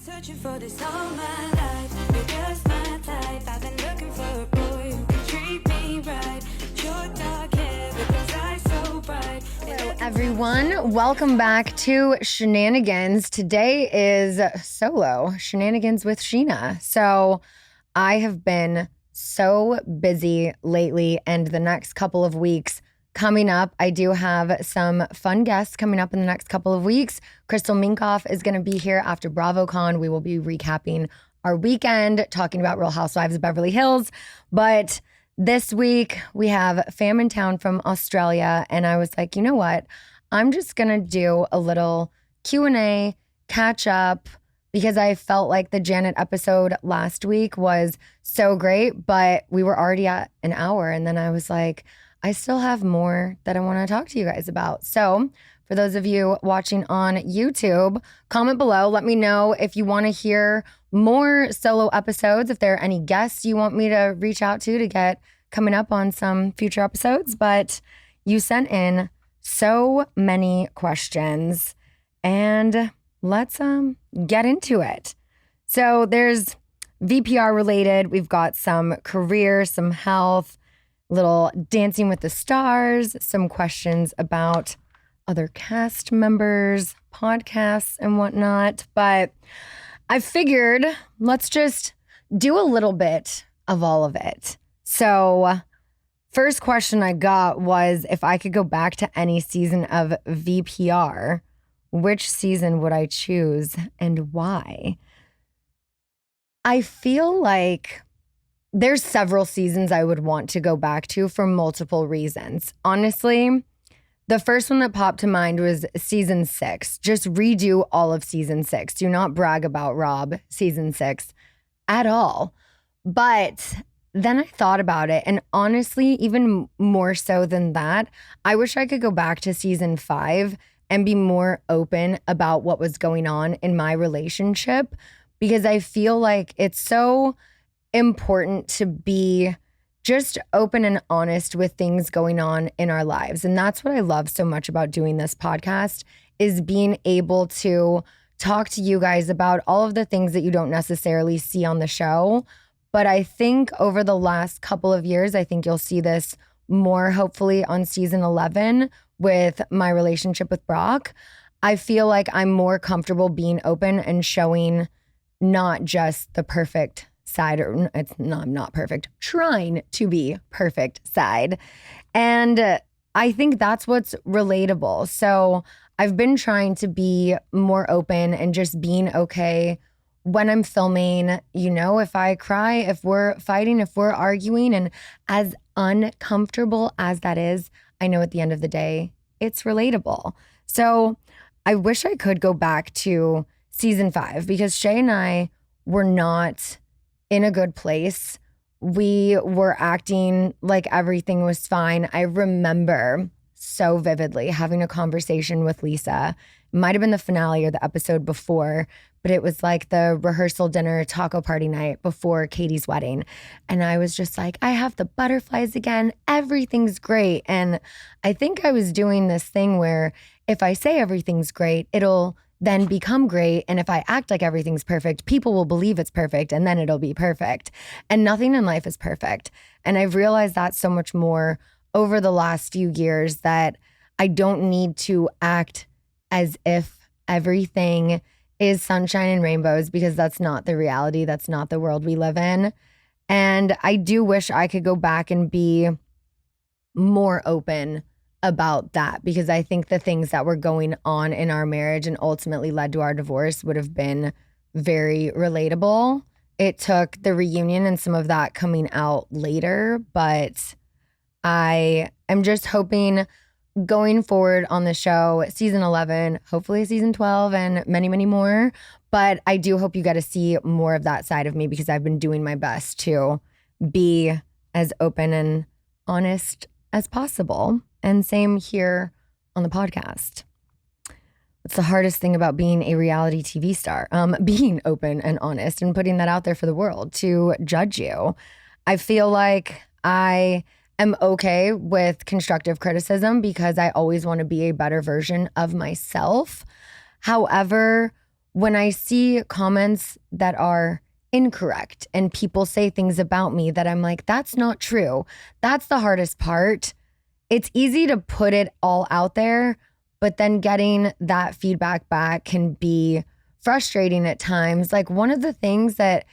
searching for this all my life. You're just my type. I've been looking for a boy who can treat me right. Your dark hair, because eyes so bright. Hello, everyone. Welcome back to Scheananigans. Today is solo Scheananigans with Scheana. So I have been so busy lately, and the next couple of weeks coming up, I do have some fun guests coming up in the next couple of weeks. Crystal Minkoff is going to be here after BravoCon. We will be recapping our weekend, talking about Real Housewives of Beverly Hills. But this week, we have fam in town from Australia, and I was like, you know what? I'm just going to do a little Q&A, catch up, because I felt like the Janet episode last week was so great, but we were already at an hour, and then I was like, I still have more that I want to talk to you guys about. So for those of you watching on YouTube, comment below. Let me know if you want to hear more solo episodes, if there are any guests you want me to reach out to get coming up on some future episodes. But you sent in so many questions, and let's get into it. So there's VPR related. We've got some career, some health, little Dancing with the Stars, some questions about other cast members, podcasts, and whatnot. But I figured let's just do a little bit of all of it. So first question I got was, if I could go back to any season of VPR, which season would I choose and why? I feel like there's several seasons I would want to go back to for multiple reasons. Honestly, the first one that popped to mind was season 6. Just redo all of season 6. Do not brag about Rob season 6 at all. But then I thought about it, and honestly, even more so than that, I wish I could go back to season 5 and be more open about what was going on in my relationship, because I feel like it's so important to be just open and honest with things going on in our lives. And that's what I love so much about doing this podcast, is being able to talk to you guys about all of the things that you don't necessarily see on the show. But I think over the last couple of years, I think you'll see this more hopefully on season 11 with my relationship with Brock. I feel like I'm more comfortable being open and showing not just the perfect side, or I'm not perfect, trying to be perfect side. And I think that's what's relatable. So I've been trying to be more open and just being okay when I'm filming, you know, if I cry, if we're fighting, if we're arguing, and as uncomfortable as that is, I know at the end of the day, it's relatable. So I wish I could go back to season 5, because Shay and I were not in a good place. We were acting like everything was fine. I remember so vividly having a conversation with Lisa. It might have been the finale or the episode before, but it was like the rehearsal dinner taco party night before Katie's wedding. And I was just like, I have the butterflies again. Everything's great. And I think I was doing this thing where if I say everything's great, it'll then become great. And if I act like everything's perfect, people will believe it's perfect, and then it'll be perfect. And nothing in life is perfect. And I've realized that so much more over the last few years, that I don't need to act as if everything is sunshine and rainbows, because that's not the reality. That's not the world we live in. And I do wish I could go back and be more open about that, because I think the things that were going on in our marriage and ultimately led to our divorce would have been very relatable. It took the reunion and some of that coming out later, but I am just hoping going forward on the show, season 11, hopefully season 12, and many, many more. But I do hope you get to see more of that side of me, because I've been doing my best to be as open and honest as possible. And same here on the podcast. What's the hardest thing about being a reality TV star? Being open and honest and putting that out there for the world to judge you. I feel like I am okay with constructive criticism, because I always want to be a better version of myself. However, when I see comments that are incorrect and people say things about me that I'm like, that's not true. That's the hardest part. It's easy to put it all out there, but then getting that feedback back can be frustrating at times. Like one of the things that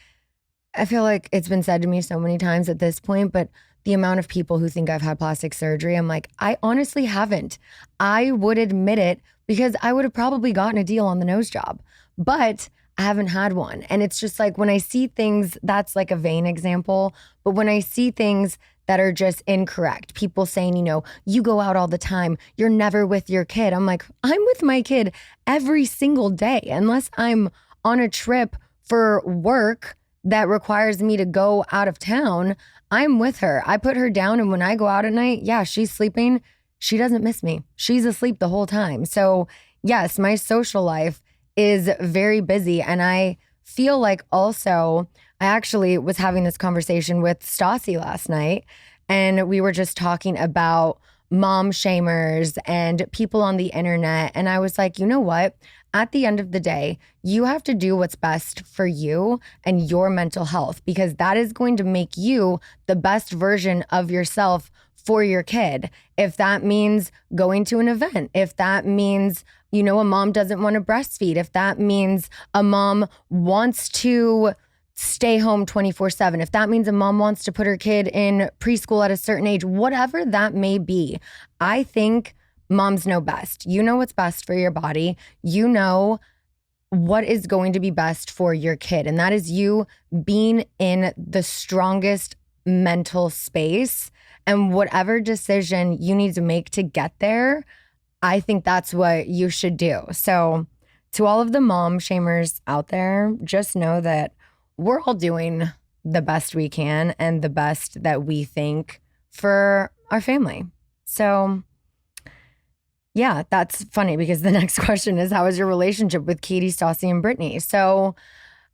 I feel like it's been said to me so many times at this point, but the amount of people who think I've had plastic surgery, I'm like, I honestly haven't. I would admit it because I would have probably gotten a deal on the nose job, but I haven't had one. And it's just like when I see things, that's like a vain example, but when I see things that are just incorrect, people saying, you go out all the time, you're never with your kid. I'm like, I'm with my kid every single day, unless I'm on a trip for work that requires me to go out of town. I'm with her. I put her down, and when I go out at night, yeah, she's sleeping. She doesn't miss me. She's asleep the whole time. So yes, my social life is very busy. And I feel like also, I actually was having this conversation with Stassi last night, and we were just talking about mom shamers and people on the internet. And I was like, you know what? At the end of the day, you have to do what's best for you and your mental health, because that is going to make you the best version of yourself for your kid. If that means going to an event, if that means, a mom doesn't want to breastfeed, if that means a mom wants to stay home 24/7, if that means a mom wants to put her kid in preschool at a certain age, whatever that may be, I think moms know best. You know what's best for your body. You know what is going to be best for your kid. And that is you being in the strongest mental space. And whatever decision you need to make to get there, I think that's what you should do. So to all of the mom shamers out there, just know that we're all doing the best we can and the best that we think for our family. So yeah, that's funny because the next question is, how is your relationship with Katie, Stassi, and Brittany? So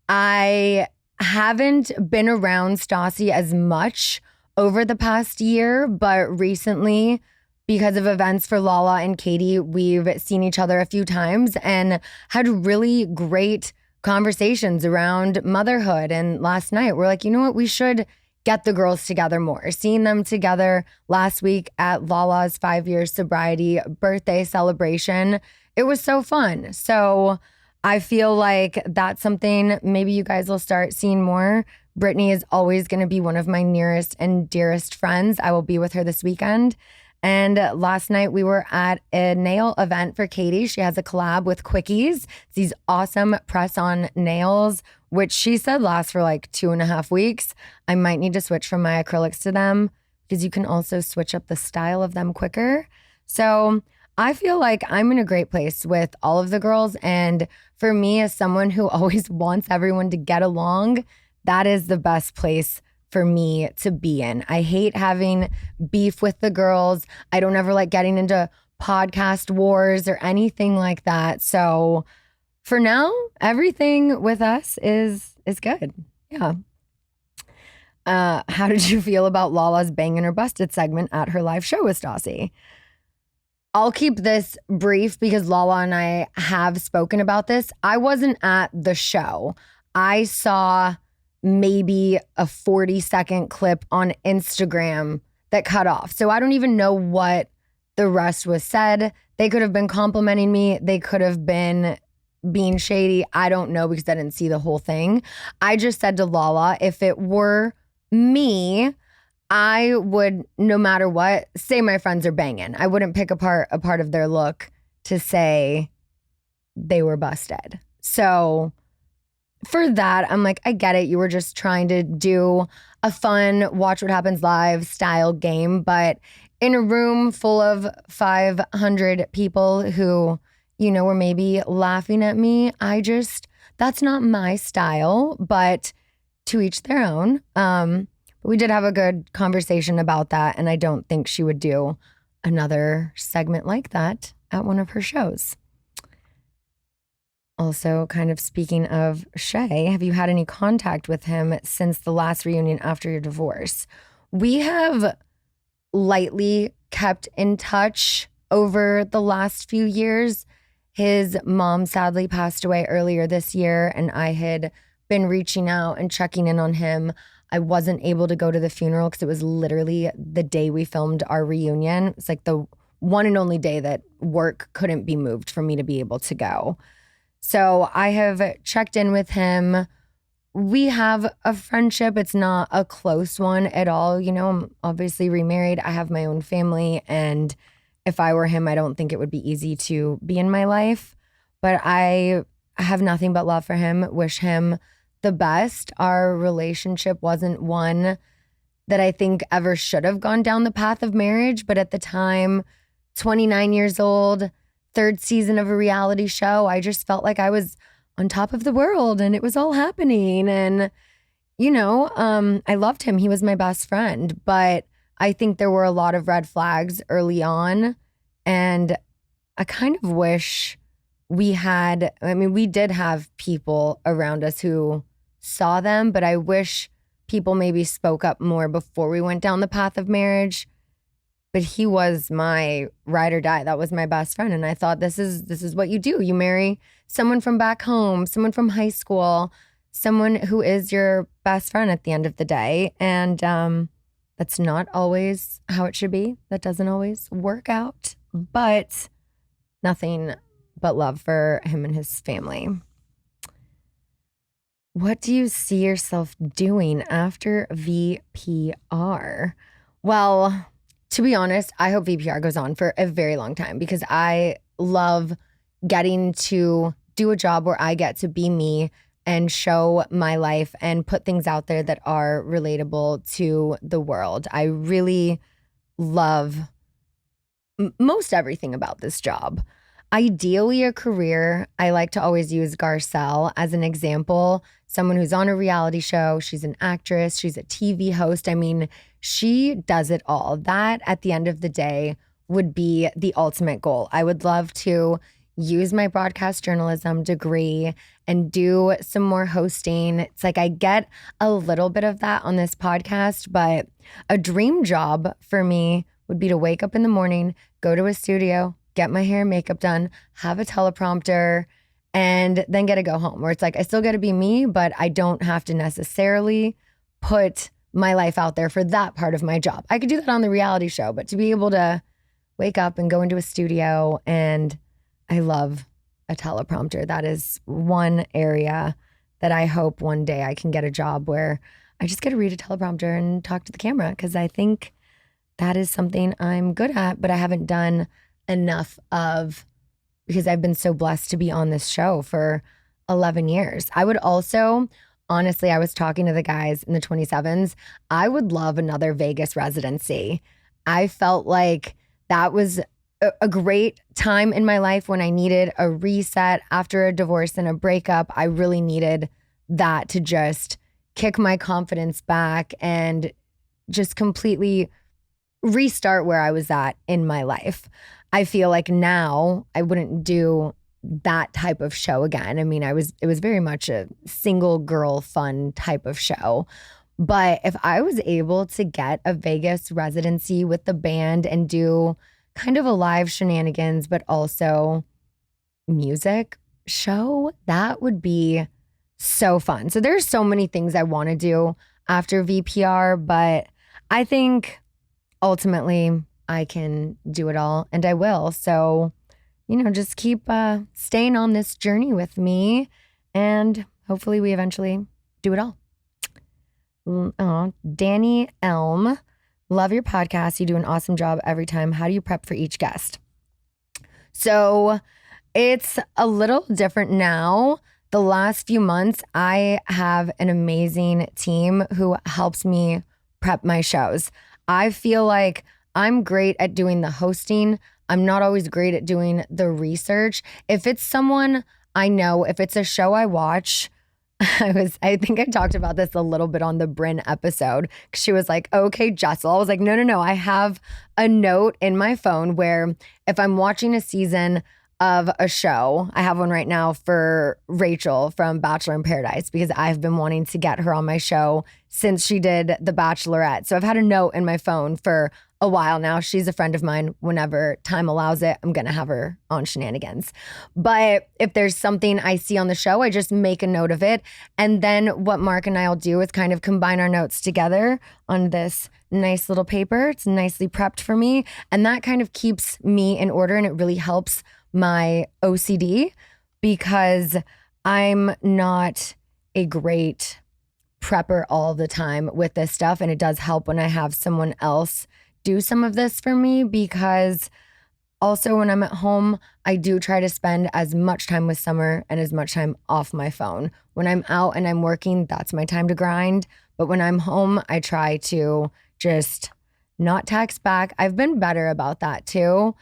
I haven't been around Stassi as much over the past year, but recently, because of events for Lala and Katie, we've seen each other a few times and had really great conversations around motherhood. And last night, we're like, you know what? We should get the girls together more. Seeing them together last week at Lala's 5-year sobriety birthday celebration, it was so fun. So I feel like that's something maybe you guys will start seeing more. Brittany is always going to be one of my nearest and dearest friends. I will be with her this weekend. And last night we were at a nail event for Katie. She has a collab with Quickies. It's these awesome press-on nails, which she said last for like 2.5 weeks. I might need to switch from my acrylics to them because you can also switch up the style of them quicker. So I feel like I'm in a great place with all of the girls. And for me, as someone who always wants everyone to get along, that is the best place for me to be in. I hate having beef with the girls. I don't ever like getting into podcast wars or anything like that. So for now, everything with us is good. Yeah. How did you feel about Lala's Bangin or Busted segment at her live show with Stassi? I'll keep this brief because Lala and I have spoken about this. I wasn't at the show. I saw maybe a 40-second clip on Instagram that cut off. So I don't even know what the rest was said. They could have been complimenting me. They could have been being shady. I don't know because I didn't see the whole thing. I just said to Lala, if it were me, I would, no matter what, say my friends are banging. I wouldn't pick apart a part of their look to say they were busted. So for that, I'm like, I get it. You were just trying to do a fun watch what happens live style game. But in a room full of 500 people who, were maybe laughing at me, that's not my style, but to each their own. We did have a good conversation about that. And I don't think she would do another segment like that at one of her shows. Also, kind of speaking of Shay, have you had any contact with him since the last reunion after your divorce? We have lightly kept in touch over the last few years. His mom sadly passed away earlier this year, and I had been reaching out and checking in on him. I wasn't able to go to the funeral because it was literally the day we filmed our reunion. It's like the one and only day that work couldn't be moved for me to be able to go. So I have checked in with him. We have a friendship. It's not a close one at all. You know, I'm obviously remarried. I have my own family. And if I were him, I don't think it would be easy to be in my life. But I have nothing but love for him, wish him the best. Our relationship wasn't one that I think ever should have gone down the path of marriage. But at the time, 29 years old, third season of a reality show, I just felt like I was on top of the world and it was all happening. And, you know, I loved him. He was my best friend. But I think there were a lot of red flags early on. And I kind of wish we did have people around us who saw them, but I wish people maybe spoke up more before we went down the path of marriage. But he was my ride or die. That was my best friend. And I thought, this is what you do. You marry someone from back home, someone from high school, someone who is your best friend at the end of the day. And that's not always how it should be. That doesn't always work out. But nothing but love for him and his family. What do you see yourself doing after VPR? Well, to be honest, I hope VPR goes on for a very long time because I love getting to do a job where I get to be me and show my life and put things out there that are relatable to the world. I really love most everything about this job. Ideally, a career. I like to always use Garcelle as an example. Someone who's on a reality show. She's an actress. She's a TV host. I mean, she does it all. That, at the end of the day, would be the ultimate goal. I would love to use my broadcast journalism degree and do some more hosting. It's like I get a little bit of that on this podcast, but a dream job for me would be to wake up in the morning, go to a studio, get my hair and makeup done, have a teleprompter, and then get to go home. Where it's like I still get to be me, but I don't have to necessarily put my life out there for that part of my job. I could do that on the reality show, but to be able to wake up and go into a studio, and I love a teleprompter. That is one area that I hope one day I can get a job where I just get to read a teleprompter and talk to the camera, because I think that is something I'm good at, but I haven't done enough of because I've been so blessed to be on this show for 11 years. I would also, honestly, I was talking to the guys in the 27s. I would love another Vegas residency. I felt like that was a great time in my life when I needed a reset after a divorce and a breakup. I really needed that to just kick my confidence back and just completely restart where I was at in my life. I feel like now I wouldn't do that type of show again. I mean, it was very much a single girl fun type of show. But if I was able to get a Vegas residency with the band and do kind of a live Scheananigans, but also music show, that would be so fun. So there's so many things I want to do after VPR, but I think ultimately I can do it all, and I will. So, just keep staying on this journey with me, and hopefully we eventually do it all. Oh, Danny Elm, love your podcast. You do an awesome job every time. How do you prep for each guest? So it's a little different now. The last few months, I have an amazing team who helps me prep my shows. I feel like I'm great at doing the hosting. I'm not always great at doing the research. If it's someone I know, if it's a show I watch, I think I talked about this a little bit on the Bryn episode. She was like, okay, Jessel. I was like, no. I have a note in my phone where if I'm watching a season of a show, I have one right now for Rachel from Bachelor in Paradise, because I've been wanting to get her on my show since she did The Bachelorette. So I've had a note in my phone for a while now. She's a friend of mine. Whenever time allows it, I'm going to have her on Scheananigans. But if there's something I see on the show, I just make a note of it. And then what Mark and I will do is kind of combine our notes together on this nice little paper. It's nicely prepped for me. And that kind of keeps me in order, and it really helps my OCD because I'm not a great prepper all the time with this stuff. And it does help when I have someone else do some of this for me, because also when I'm at home, I do try to spend as much time with Summer and as much time off my phone. When I'm out and I'm working, that's my time to grind. But when I'm home, I try to just not text back. I've been better about that too.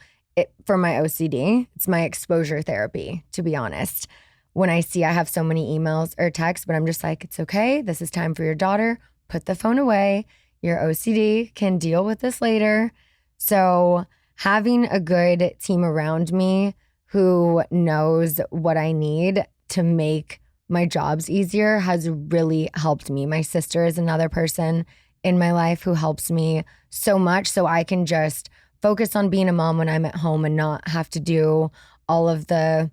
For my OCD, it's my exposure therapy, to be honest. When I see I have so many emails or texts, but I'm just like, it's okay. This is time for your daughter. Put the phone away. Your OCD can deal with this later. So having a good team around me who knows what I need to make my jobs easier has really helped me. My sister is another person in my life who helps me so much, so I can just focus on being a mom when I'm at home and not have to do all of the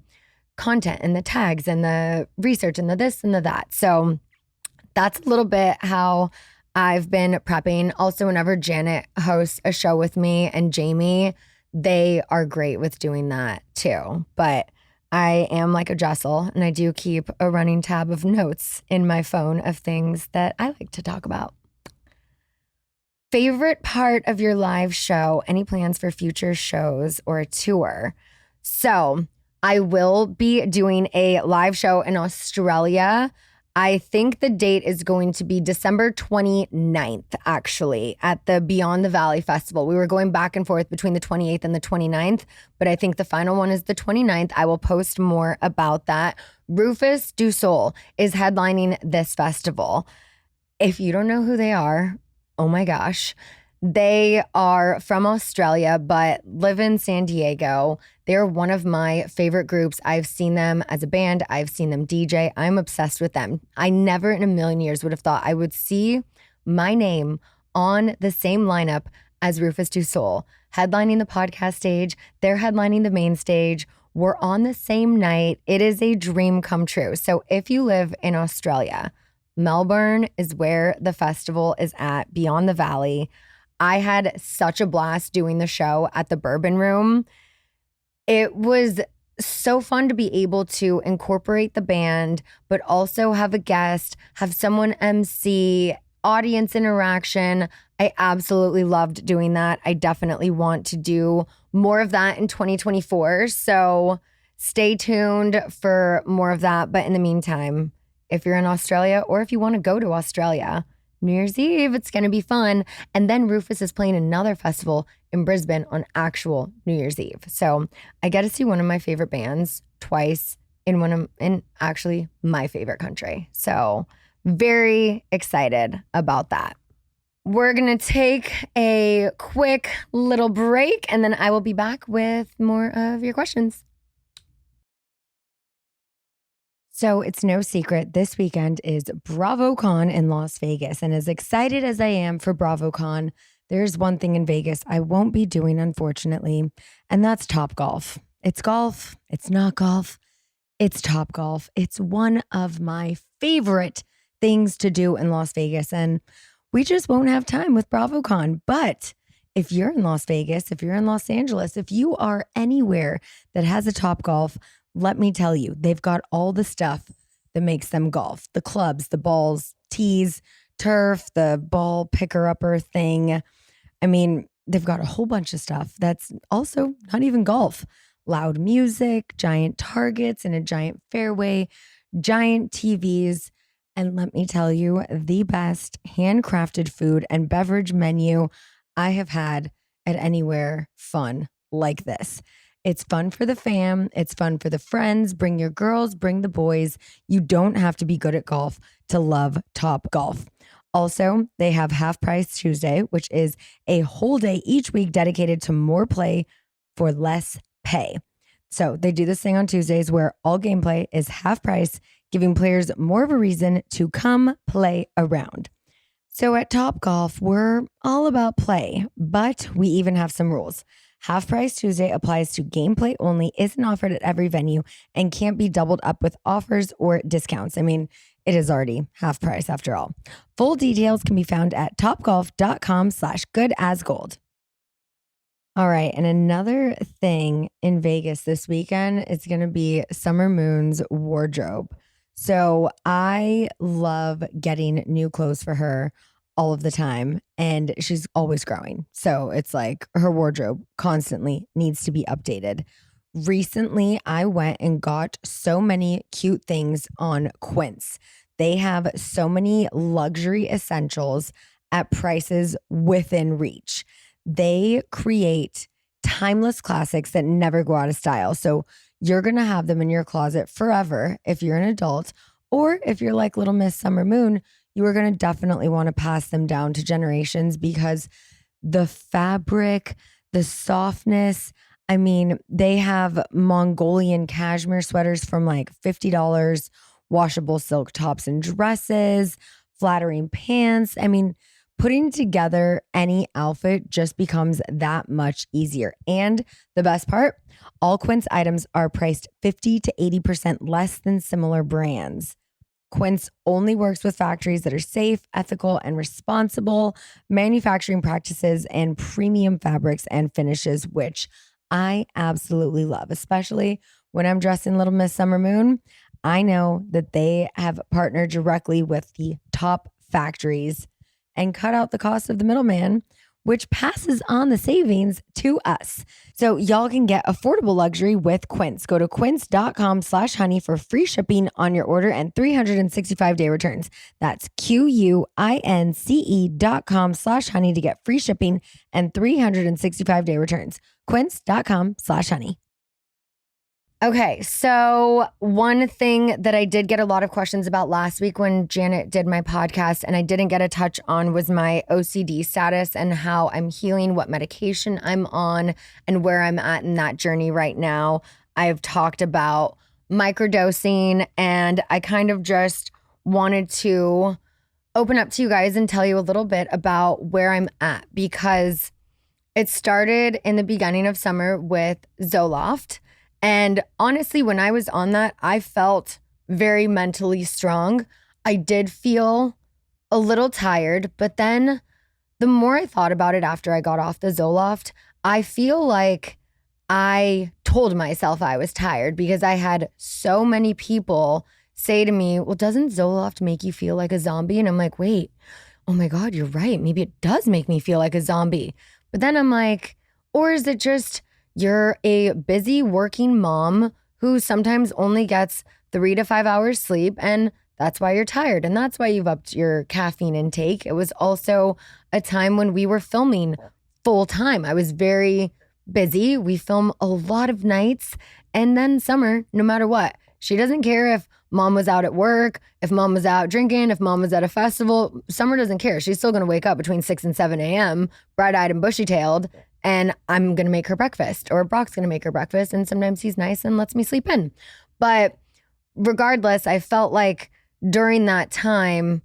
content and the tags and the research and the this and the that. So that's a little bit how I've been prepping. Also, whenever Janet hosts a show with me and Jamie, they are great with doing that too. But I am like a Jessel, and I do keep a running tab of notes in my phone of things that I like to talk about. Favorite part of your live show? Any plans for future shows or a tour? So I will be doing a live show in Australia. I think the date is going to be December 29th, actually, at the Beyond the Valley Festival. We were going back and forth between the 28th and the 29th, but I think the final one is the 29th. I will post more about that. Rufus Du Sol is headlining this festival. If you don't know who they are, oh my gosh. They are from Australia, but live in San Diego. They're one of my favorite groups. I've seen them as a band. I've seen them DJ. I'm obsessed with them. I never in a million years would have thought I would see my name on the same lineup as Rufus Du Sol, headlining the podcast stage. They're headlining the main stage. We're on the same night. It is a dream come true. So if you live in Australia, Melbourne is where the festival is at, Beyond the Valley. I had such a blast doing the show at the Bourbon Room. It was so fun to be able to incorporate the band, but also have a guest, have someone MC, audience interaction. I absolutely loved doing that. I definitely want to do more of that in 2024. So stay tuned for more of that. But in the meantime, if you're in Australia or if you want to go to Australia, New Year's Eve, it's going to be fun. And then Rufus is playing another festival in Brisbane on actual New Year's Eve. So I get to see one of my favorite bands twice in actually my favorite country. So very excited about that. We're going to take a quick little break, and then I will be back with more of your questions. So it's no secret, this weekend is BravoCon in Las Vegas. And as excited as I am for BravoCon, there's one thing in Vegas I won't be doing, unfortunately, and that's Topgolf. It's golf. It's not golf. It's Topgolf. It's one of my favorite things to do in Las Vegas. And we just won't have time with BravoCon. But if you're in Las Vegas, if you're in Los Angeles, if you are anywhere that has a Topgolf, let me tell you, they've got all the stuff that makes them golf. The clubs, the balls, tees, turf, the ball picker-upper thing. I mean, they've got a whole bunch of stuff that's also not even golf. Loud music, giant targets in a giant fairway, giant TVs. And let me tell you, the best handcrafted food and beverage menu I have had at anywhere fun like this. It's fun for the fam. It's fun for the friends. Bring your girls, bring the boys. You don't have to be good at golf to love Topgolf. Also, they have Half Price Tuesday, which is a whole day each week dedicated to more play for less pay. So they do this thing on Tuesdays where all gameplay is half price, giving players more of a reason to come play around. So at Topgolf, we're all about play, but we even have some rules. Half Price Tuesday applies to gameplay only, isn't offered at every venue, and can't be doubled up with offers or discounts. I mean, it is already half price after all. Full details can be found at topgolf.com/goodasgold. All right. And another thing in Vegas this weekend is going to be Summer Moon's wardrobe. So I love getting new clothes for her all of the time, and she's always growing. So it's like her wardrobe constantly needs to be updated. Recently, I went and got so many cute things on Quince. They have so many luxury essentials at prices within reach. They create timeless classics that never go out of style. So you're going to have them in your closet forever if you're an adult, or if you're like Little Miss Summer Moon, you are going to definitely want to pass them down to generations because the fabric, the softness, I mean, they have Mongolian cashmere sweaters from like $50, washable silk tops and dresses, flattering pants. I mean, putting together any outfit just becomes that much easier. And the best part, all Quince items are priced 50 to 80% less than similar brands. Quince only works with factories that are safe, ethical, and responsible manufacturing practices and premium fabrics and finishes, which I absolutely love, especially when I'm dressed in Little Miss Summer Moon. I know that they have partnered directly with the top factories and cut out the cost of the middleman, which passes on the savings to us. So y'all can get affordable luxury with Quince. Go to quince.com/honey for free shipping on your order and 365-day returns. That's QUINCE.com/honey to get free shipping and 365-day returns. Quince.com/honey. Okay, so one thing that I did get a lot of questions about last week when Janet did my podcast and I didn't get a touch on was my OCD status and how I'm healing, what medication I'm on, and where I'm at in that journey right now. I've talked about microdosing, and I kind of just wanted to open up to you guys and tell you a little bit about where I'm at, because it started in the beginning of summer with Zoloft. And honestly, when I was on that, I felt very mentally strong. I did feel a little tired, but then the more I thought about it after I got off the Zoloft, I feel like I told myself I was tired because I had so many people say to me, well, doesn't Zoloft make you feel like a zombie? And I'm like, wait, oh my God, you're right. Maybe it does make me feel like a zombie. But then I'm like, or is it just you're a busy working mom who sometimes only gets 3 to 5 hours sleep, and that's why you're tired, and that's why you've upped your caffeine intake. It was also a time when we were filming full time. I was very busy. We film a lot of nights, and then Summer, no matter what, she doesn't care if mom was out at work, if mom was out drinking, if mom was at a festival. Summer doesn't care. She's still going to wake up between 6 and 7 a.m., bright-eyed and bushy-tailed, and I'm going to make her breakfast, or Brock's going to make her breakfast. And sometimes he's nice and lets me sleep in. But regardless, I felt like during that time,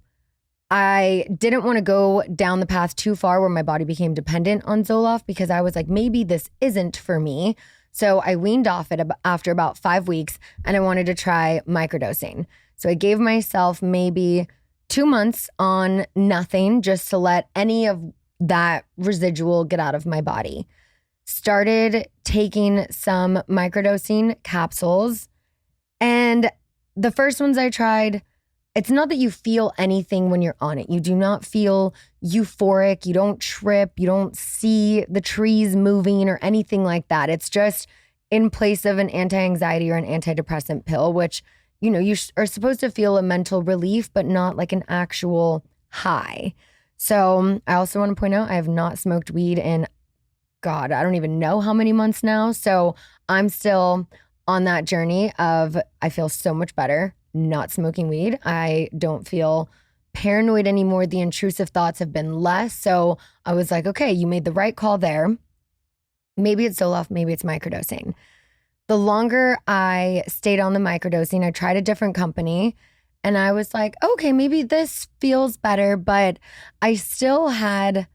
I didn't want to go down the path too far where my body became dependent on Zoloft, because I was like, maybe this isn't for me. So I weaned off it after about 5 weeks, and I wanted to try microdosing. So I gave myself maybe 2 months on nothing just to let any of that residual get out of my body. Started taking some microdosing capsules, and the first ones I tried, it's not that you feel anything when you're on it. You do not feel euphoric. You don't trip. You don't see the trees moving or anything like that. It's just in place of an anti-anxiety or an antidepressant pill, which, you know, you are supposed to feel a mental relief, but not like an actual high. So I also want to point out I have not smoked weed in, God, I don't even know how many months now. So I'm still on that journey of, I feel so much better not smoking weed. I don't feel paranoid anymore. The intrusive thoughts have been less. So I was like, okay, you made the right call there. Maybe it's Zoloft, maybe it's microdosing. The longer I stayed on the microdosing, I tried a different company, And I was like, okay, maybe this feels better. But I still had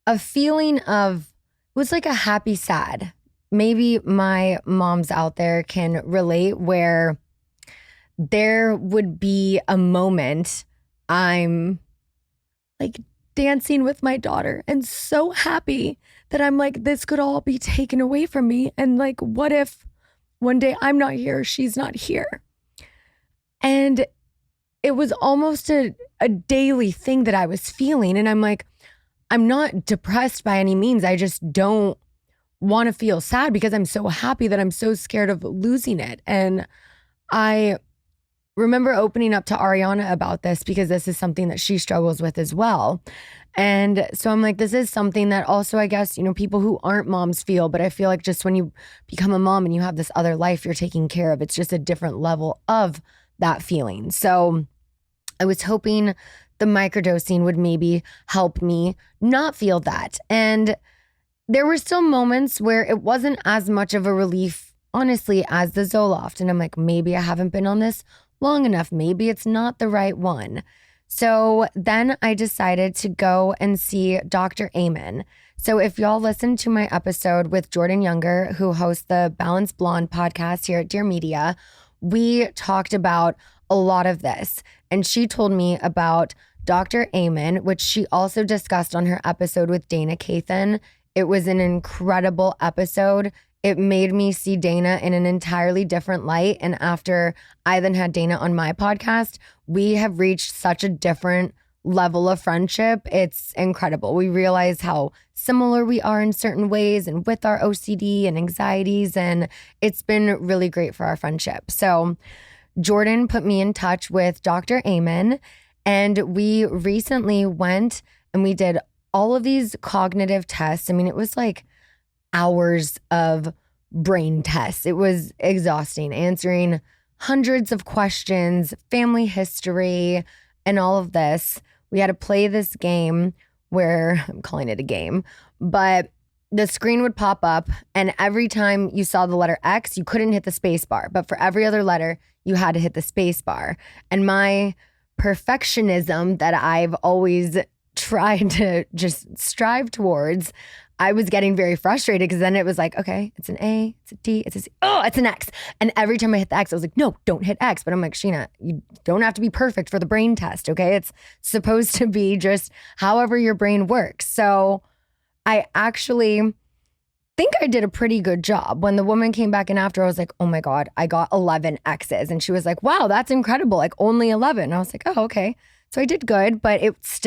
a feeling of, it was like a happy sad. Maybe my moms out there can relate where there would be a moment I'm like dancing with my daughter and so happy that I'm like, this could all be taken away from me. And like, what if one day I'm not here, she's not here? And it was almost a daily thing that I was feeling. And I'm like, I'm not depressed by any means. I just don't want to feel sad because I'm so happy that I'm so scared of losing it. And I remember opening up to Ariana about this because this is something that she struggles with as well. And so I'm like, this is something that also, I guess, people who aren't moms feel, but I feel like just when you become a mom and you have this other life you're taking care of, it's just a different level of that feeling. So I was hoping the microdosing would maybe help me not feel that. And there were still moments where it wasn't as much of a relief, honestly, as the Zoloft. And I'm like, maybe I haven't been on this long enough. Maybe it's not the right one. So then I decided to go and see Dr. Amen. So if y'all listened to my episode with Jordan Younger, who hosts the Balanced Blonde podcast here at Dear Media, we talked about a lot of this. And she told me about Dr. Amen, which she also discussed on her episode with Dana Cathan. It was an incredible episode. It made me see Dana in an entirely different light. And after I then had Dana on my podcast, we have reached such a different level of friendship. It's incredible. We realize how similar we are in certain ways and with our OCD and anxieties. And it's been really great for our friendship. So Jordan put me in touch with Dr. Amen. And we recently went and we did all of these cognitive tests. I mean, it was like hours of brain tests. It was exhausting, answering hundreds of questions, family history, and all of this. We had to play this game where, I'm calling it a game, but the screen would pop up and every time you saw the letter X, you couldn't hit the space bar. But for every other letter, you had to hit the space bar. And my perfectionism that I've always tried to just strive towards, I was getting very frustrated because then it was like, okay, it's an A, it's a D, it's a C, oh, it's an X. And every time I hit the X, I was like, no, don't hit X. But I'm like, Scheana, you don't have to be perfect for the brain test, okay? It's supposed to be just however your brain works. So I actually think I did a pretty good job. When the woman came back in after, I was like, oh my God, I got 11 X's. And she was like, wow, that's incredible. Like only 11. And I was like, oh, okay. So I did good, but it's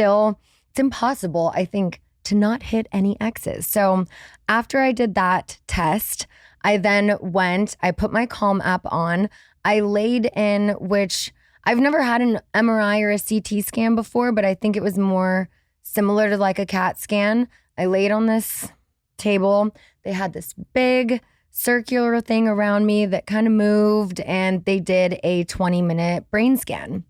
impossible, I think, to not hit any X's. So after I did that test, I then I put my Calm app on. I laid in, which I've never had an MRI or a CT scan before, but I think it was more similar to like a CAT scan. I laid on this table. They had this big circular thing around me that kind of moved, and they did a 20-minute brain scan.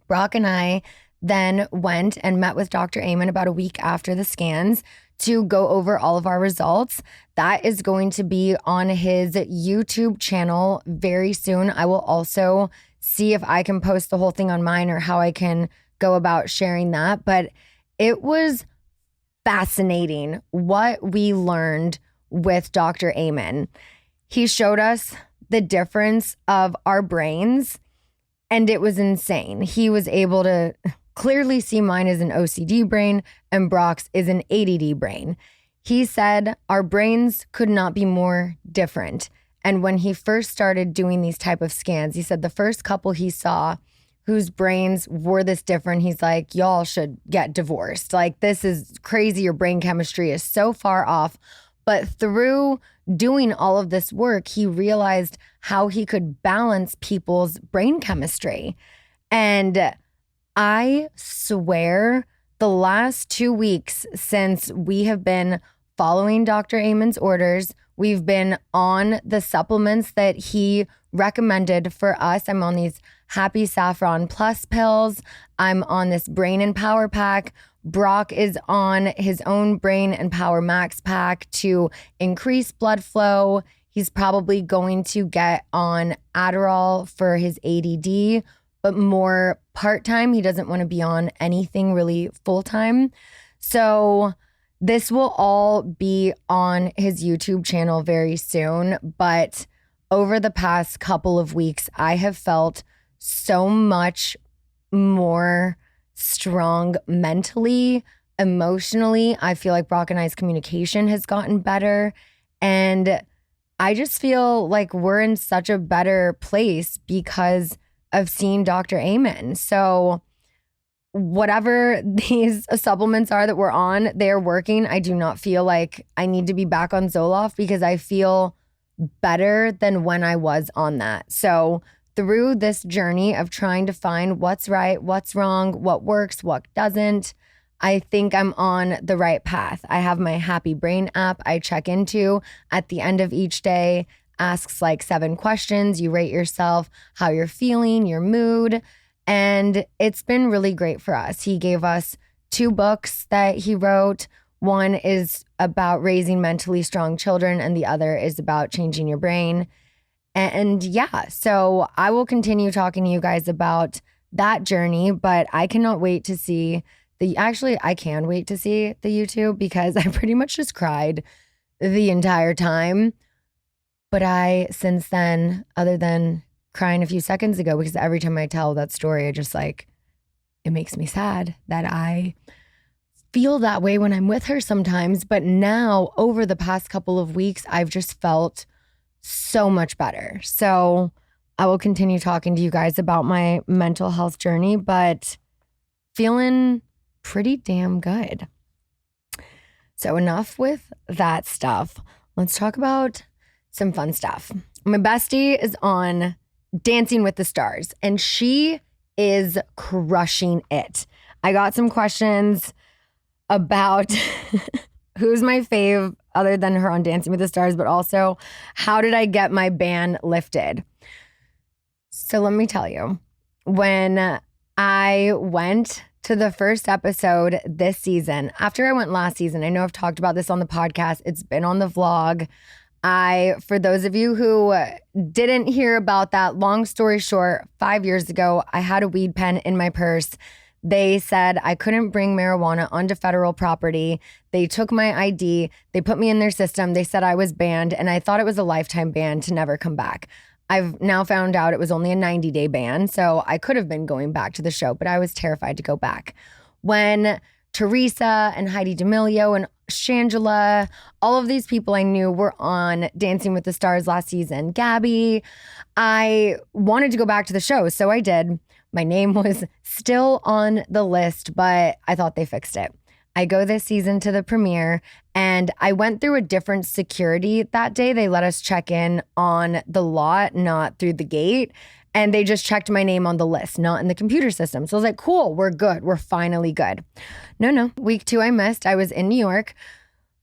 Brock and I then went and met with Dr. Amen about a week after the scans to go over all of our results. That is going to be on his YouTube channel very soon. I will also see if I can post the whole thing on mine or how I can go about sharing that. But it was fascinating what we learned with Dr. Amen. He showed us the difference of our brains, and it was insane. He was able to clearly see mine as an OCD brain and Brock's is an ADD brain. He said our brains could not be more different. And when he first started doing these type of scans, he said the first couple he saw whose brains were this different, he's like, y'all should get divorced. Like, this is crazy. Your brain chemistry is so far off. But through doing all of this work, he realized how he could balance people's brain chemistry. And I swear the last 2 weeks since we have been following Dr. Amen's orders, we've been on the supplements that he recommended for us. I'm on these Happy Saffron Plus pills. I'm on this Brain and Power pack. Brock is on his own Brain and Power Max pack to increase blood flow. He's probably going to get on Adderall for his ADD. but more part-time. He doesn't want to be on anything really full-time. So this will all be on his YouTube channel very soon. But over the past couple of weeks, I have felt so much more strong mentally, emotionally. I feel like Brock and I's communication has gotten better. And I just feel like we're in such a better place because of seeing Dr. Amen. So whatever these supplements are that we're on, they're working. I do not feel like I need to be back on Zoloft because I feel better than when I was on that. So through this journey of trying to find what's right, what's wrong, what works, what doesn't, I think I'm on the right path. I have my Happy Brain app I check into at the end of each day, asks like 7 questions. You rate yourself, how you're feeling, your mood, and it's been really great for us. He gave us 2 books that he wrote. One is about raising mentally strong children, and the other is about changing your brain. And yeah, so I will continue talking to you guys about that journey, but I cannot wait to see I can wait to see the YouTube because I pretty much just cried the entire time. But since then, other than crying a few seconds ago, because every time I tell that story, I just it makes me sad that I feel that way when I'm with her sometimes. But now, over the past couple of weeks, I've just felt so much better. So I will continue talking to you guys about my mental health journey, but feeling pretty damn good. So enough with that stuff. Let's talk about some fun stuff. My bestie is on Dancing with the Stars, and she is crushing it. I got some questions about who's my fave other than her on Dancing with the Stars, but also how did I get my ban lifted? So let me tell you, when I went to the first episode this season, after I went last season, I know I've talked about this on the podcast, it's been on the vlog. For those of you who didn't hear about that, long story short, 5 years ago, I had a weed pen in my purse. They said I couldn't bring marijuana onto federal property. They took my ID. They put me in their system. They said I was banned, and I thought it was a lifetime ban to never come back. I've now found out it was only a 90-day ban, so I could have been going back to the show, but I was terrified to go back. When Teresa and Heidi D'Amelio and Shangela, all of these people I knew were on Dancing with the Stars last season. Gabby, I wanted to go back to the show, so I did. My name was still on the list, but I thought they fixed it. I go this season to the premiere, and I went through a different security that day. They let us check in on the lot, not through the gate. And they just checked my name on the list, not in the computer system. So I was like, cool, we're good. We're finally good. No. Week 2, I missed. I was in New York.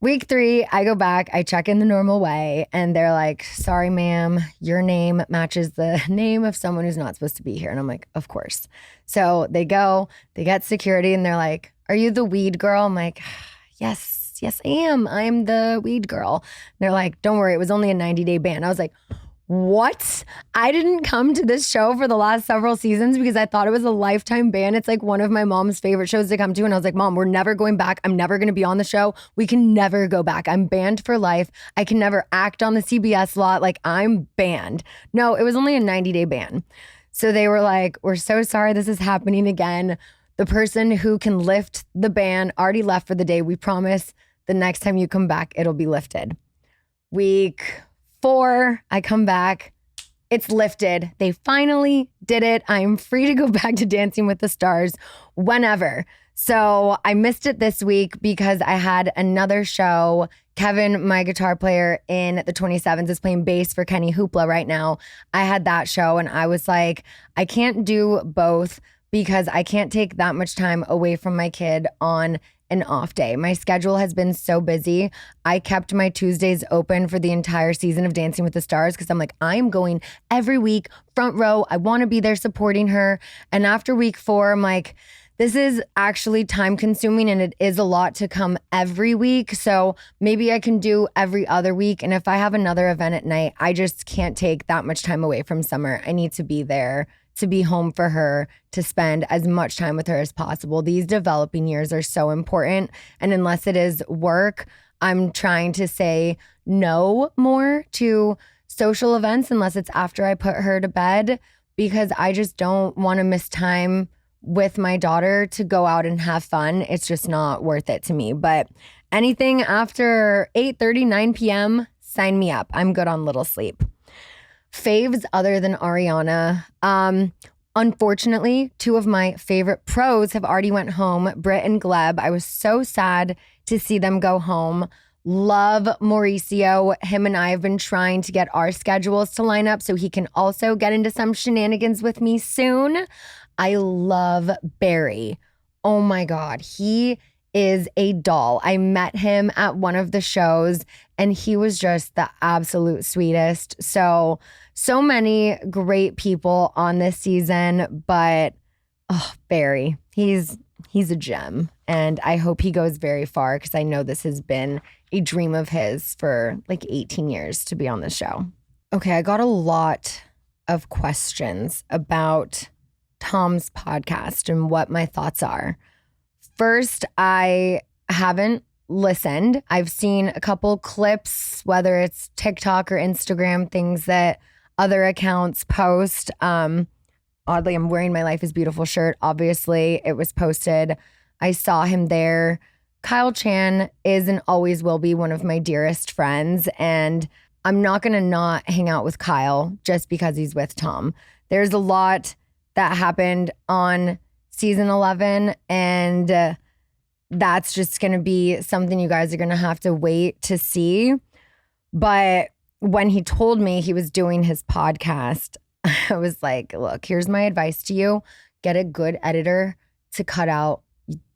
Week 3, I go back. I check in the normal way. And they're like, sorry, ma'am, your name matches the name of someone who's not supposed to be here. And I'm like, of course. So they get security, and they're like, are you the weed girl? I'm like, yes, I am. I'm the weed girl. And they're like, don't worry, it was only a 90-day ban. I was like, what? I didn't come to this show for the last several seasons because I thought it was a lifetime ban. It's like one of my mom's favorite shows to come to. And I was like, Mom, we're never going back. I'm never going to be on the show. We can never go back. I'm banned for life. I can never act on the CBS lot. Like, I'm banned. No, it was only a 90-day ban. So they were like, we're so sorry this is happening again. The person who can lift the ban already left for the day. We promise the next time you come back, it'll be lifted. Week 4, I come back. It's lifted. They finally did it. I'm free to go back to Dancing with the Stars whenever. So I missed it this week because I had another show. Kevin, my guitar player in the 27s, is playing bass for Kenny Hoopla right now. I had that show, and I was like, I can't do both because I can't take that much time away from my kid on an off day. My schedule has been so busy. I kept my Tuesdays open for the entire season of Dancing with the Stars because I'm like, I'm going every week, front row. I want to be there supporting her. And after week 4, I'm like, this is actually time consuming, and it is a lot to come every week. So maybe I can do every other week. And if I have another event at night, I just can't take that much time away from Summer. I need to be there to be home for her, to spend as much time with her as possible. These developing years are so important. And unless it is work, I'm trying to say no more to social events unless it's after I put her to bed, because I just don't want to miss time with my daughter to go out and have fun. It's just not worth it to me. But anything after 8:30, 9 p.m., sign me up. I'm good on little sleep. Faves other than Ariana. Unfortunately, two of my favorite pros have already went home, Britt and Gleb. I was so sad to see them go home. Love Mauricio. Him and I have been trying to get our schedules to line up so he can also get into some shenanigans with me soon. I love Barry. Oh my God. He is a doll. I met him at one of the shows and he was just the absolute sweetest. So many great people on this season, but Barry, he's a gem. And I hope he goes very far because I know this has been a dream of his for like 18 years to be on the show. Okay, I got a lot of questions about Tom's podcast and what my thoughts are. First, I haven't listened. I've seen a couple clips, whether it's TikTok or Instagram, things that other accounts post. Oddly, I'm wearing my Life is Beautiful shirt. Obviously, it was posted. I saw him there. Kyle Chan is and always will be one of my dearest friends. And I'm not going to not hang out with Kyle just because he's with Tom. There's a lot that happened on season 11. And that's just going to be something you guys are going to have to wait to see. But when he told me he was doing his podcast, I was like, look, here's my advice to you. Get a good editor to cut out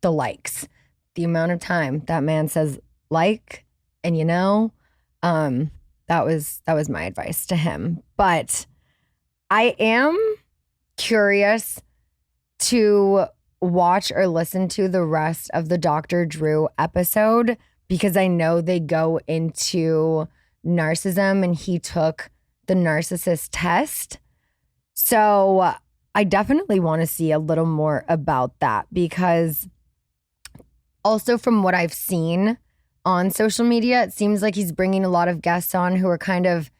the likes. The amount of time that man says like, and that was my advice to him. But I am curious to watch or listen to the rest of the Dr. Drew episode because I know they go into narcissism and he took the narcissist test. So I definitely want to see a little more about that because also from what I've seen on social media, it seems like he's bringing a lot of guests on who are kind of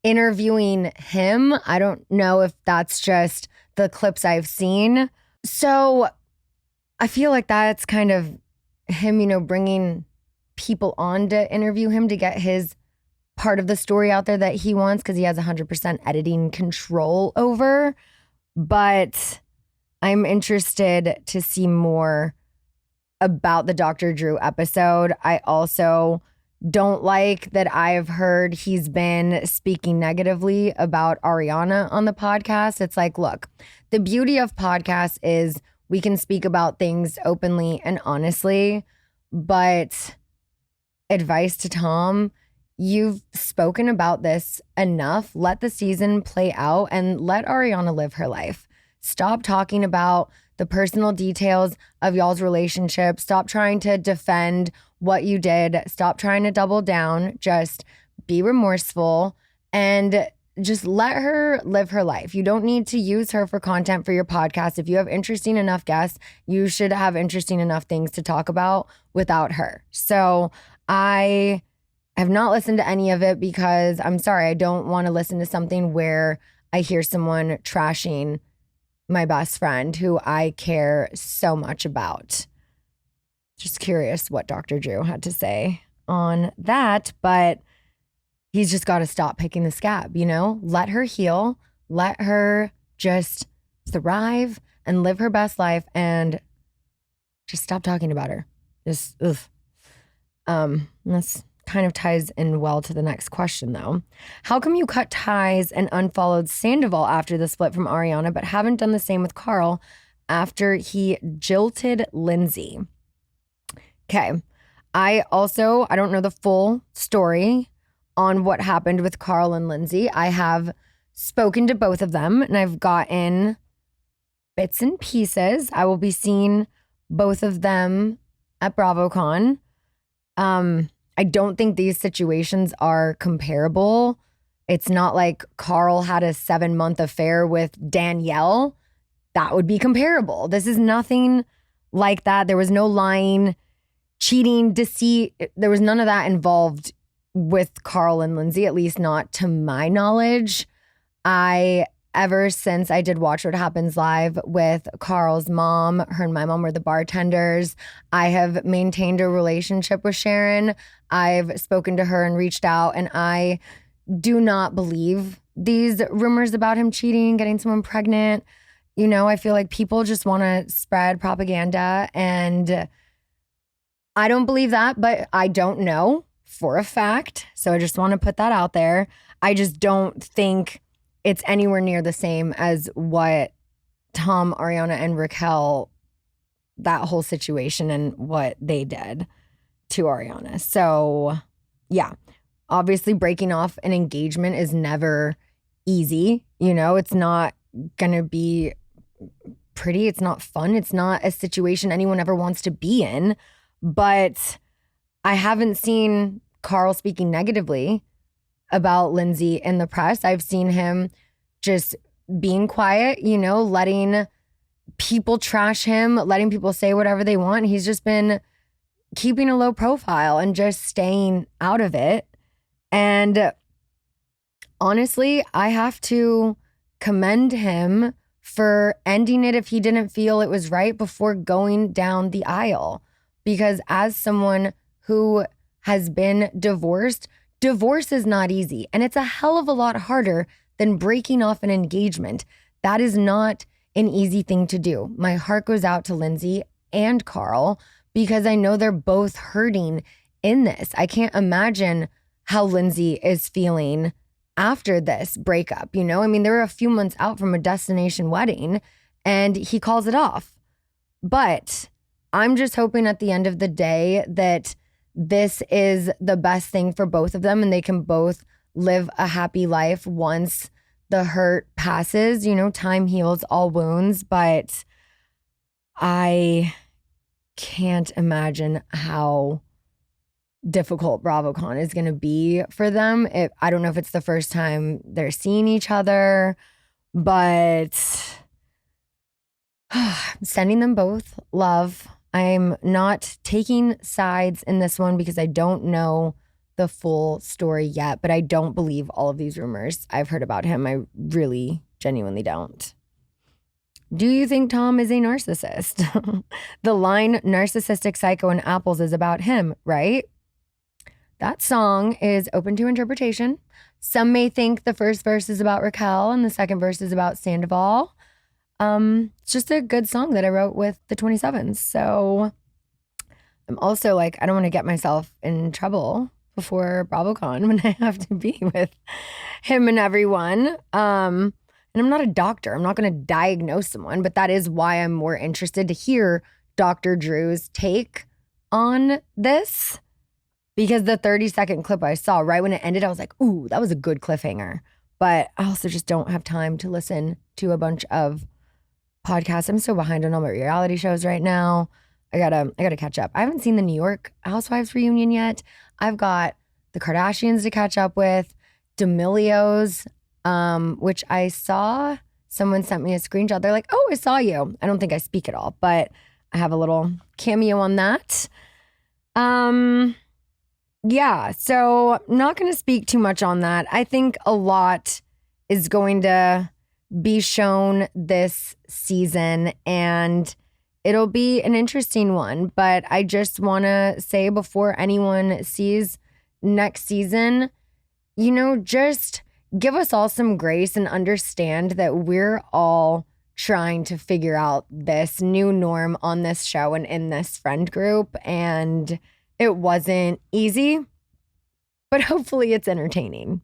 interviewing him. I don't know if that's just the clips I've seen. So I feel like that's kind of him, bringing people on to interview him to get his part of the story out there that he wants because he has 100% editing control over. But I'm interested to see more about the Dr. Drew episode. I also don't like that I've heard he's been speaking negatively about Ariana on the podcast. It's like, look, the beauty of podcasts is we can speak about things openly and honestly, but advice to Tom, you've spoken about this enough. Let the season play out and let Ariana live her life. Stop talking about the personal details of y'all's relationship. Stop trying to defend what you did. Stop trying to double down. Just be remorseful and just let her live her life. You don't need to use her for content for your podcast. If you have interesting enough guests, you should have interesting enough things to talk about without her. So I have not listened to any of it because I'm sorry, I don't want to listen to something where I hear someone trashing my best friend who I care so much about. Just curious what Dr. Drew had to say on that, but he's just got to stop picking the scab, Let her heal, let her just thrive and live her best life and just stop talking about her. Just, that's kind of ties in well to the next question, though. How come you cut ties and unfollowed Sandoval after the split from Ariana, but haven't done the same with Carl after he jilted Lindsay? Okay. I don't know the full story on what happened with Carl and Lindsay. I have spoken to both of them and I've gotten bits and pieces. I will be seeing both of them at BravoCon. I don't think these situations are comparable. It's not like Carl had a 7-month affair with Danielle. That would be comparable. This is nothing like that. There was no lying, cheating, deceit. There was none of that involved with Carl and Lindsay, at least not to my knowledge. Ever since I did Watch What Happens Live with Carl's mom, her and my mom were the bartenders. I have maintained a relationship with Sharon. I've spoken to her and reached out, and I do not believe these rumors about him cheating, getting someone pregnant. You know, I feel like people just want to spread propaganda, and I don't believe that, but I don't know for a fact. So I just want to put that out there. I just don't think it's anywhere near the same as what Tom, Ariana, and Raquel, that whole situation and what they did to Ariana. So yeah, obviously breaking off an engagement is never easy. You know, it's not going to be pretty. It's not fun. It's not a situation anyone ever wants to be in. But I haven't seen Carl speaking negatively about Lindsay in the press. I've seen him just being quiet, you know, letting people trash him, letting people say whatever they want. He's just been keeping a low profile and just staying out of it. And honestly, I have to commend him for ending it if he didn't feel it was right before going down the aisle. Because as someone who has been divorced, divorce is not easy, and it's a hell of a lot harder than breaking off an engagement. That is not an easy thing to do. My heart goes out to Lindsay and Carl because I know they're both hurting in this. I can't imagine how Lindsay is feeling after this breakup. You know, I mean, they were a few months out from a destination wedding and he calls it off. But I'm just hoping at the end of the day that this is the best thing for both of them and they can both live a happy life once the hurt passes. You know, time heals all wounds, but I can't imagine how difficult BravoCon is going to be for them. I don't know if it's the first time they're seeing each other, but sending them both love. I'm not taking sides in this one because I don't know the full story yet, but I don't believe all of these rumors I've heard about him. I really genuinely don't. Do you think Tom is a narcissist? The line Narcissistic Psycho and Apples is about him, right? That song is open to interpretation. Some may think the first verse is about Raquel and the second verse is about Sandoval. It's just a good song that I wrote with the 27s. So I'm also like, I don't want to get myself in trouble before BravoCon when I have to be with him and everyone. And I'm not a doctor. I'm not going to diagnose someone, but that is why I'm more interested to hear Dr. Drew's take on this. Because the 30-second clip I saw right when it ended, I was like, ooh, that was a good cliffhanger. But I also just don't have time to listen to a bunch of podcasts. I'm so behind on all my reality shows right now. I gotta catch up. I haven't seen the New York Housewives reunion yet. I've got the Kardashians to catch up with, D'Amelio's, which I saw. Someone sent me a screenshot. They're like, oh, I saw you. I don't think I speak at all, but I have a little cameo on that. Yeah, so I'm not going to speak too much on that. I think a lot is going to be shown this season and it'll be an interesting one. But I just want to say before anyone sees next season, you know, just give us all some grace and understand that we're all trying to figure out this new norm on this show and in this friend group. And it wasn't easy, but hopefully it's entertaining.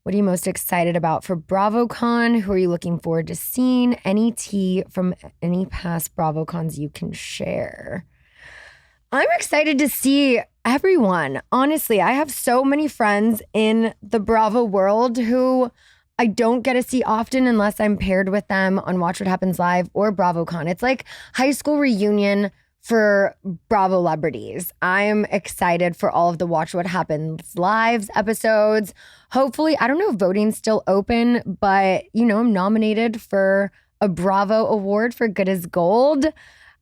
What are you most excited about for BravoCon? Who are you looking forward to seeing? Any tea from any past BravoCons you can share? I'm excited to see everyone. Honestly, I have so many friends in the Bravo world who I don't get to see often unless I'm paired with them on Watch What Happens Live or BravoCon. It's like high school reunion for Bravo Celebrities. I'm excited for all of the Watch What Happens Lives episodes. Hopefully, I don't know if voting's still open, but I'm nominated for a Bravo award for Good as Gold.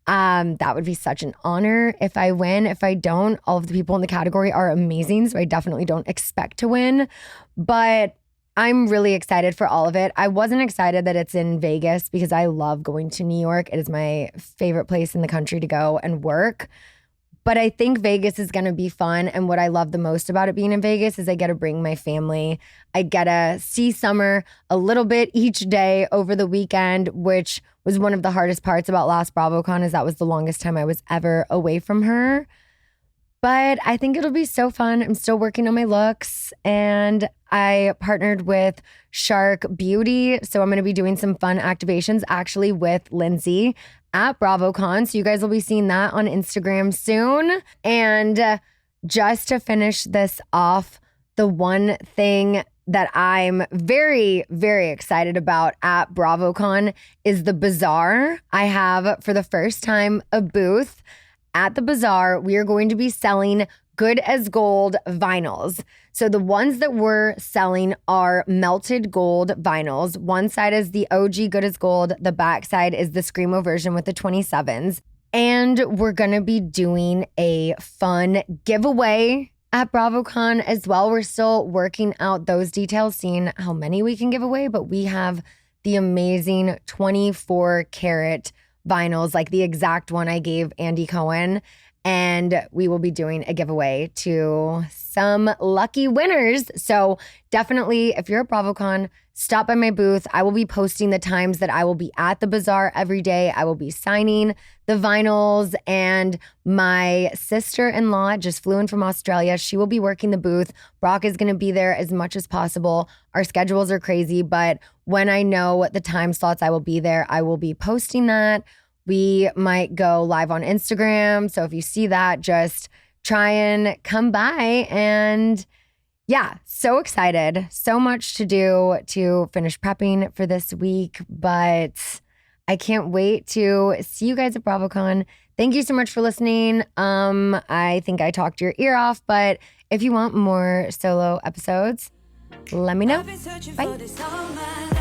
That would be such an honor if I win. If I don't, all of the people in the category are amazing, so I definitely don't expect to win. But I'm really excited for all of it. I wasn't excited that it's in Vegas because I love going to New York. It is my favorite place in the country to go and work. But I think Vegas is going to be fun. And what I love the most about it being in Vegas is I get to bring my family. I get to see Summer a little bit each day over the weekend, which was one of the hardest parts about last BravoCon, is that was the longest time I was ever away from her. But I think it'll be so fun. I'm still working on my looks, and I partnered with Shark Beauty. So I'm going to be doing some fun activations actually with Lindsay at BravoCon. So you guys will be seeing that on Instagram soon. And just to finish this off, the one thing that I'm very, very excited about at BravoCon is the bazaar. I have, for the first time, a booth at the bazaar. We are going to be selling Good as Gold vinyls. So the ones that we're selling are melted gold vinyls. One side is the OG Good as Gold. The back side is the Screamo version with the 27s. And we're going to be doing a fun giveaway at BravoCon as well. We're still working out those details, seeing how many we can give away, but we have the amazing 24 karat vinyls, like the exact one I gave Andy Cohen. And we will be doing a giveaway to some lucky winners. So definitely, if you're at BravoCon, stop by my booth. I will be posting the times that I will be at the bazaar every day. I will be signing the vinyls, and my sister-in-law just flew in from Australia. She will be working the booth. Brock is going to be there as much as possible. Our schedules are crazy, but when I know what the time slots I will be there, I will be posting that. We might go live on Instagram. So if you see that, just try and come by. And yeah, so excited. So much to do to finish prepping for this week. But I can't wait to see you guys at BravoCon. Thank you so much for listening. I think I talked your ear off, but if you want more solo episodes, let me know. I've been searching Bye. for this all my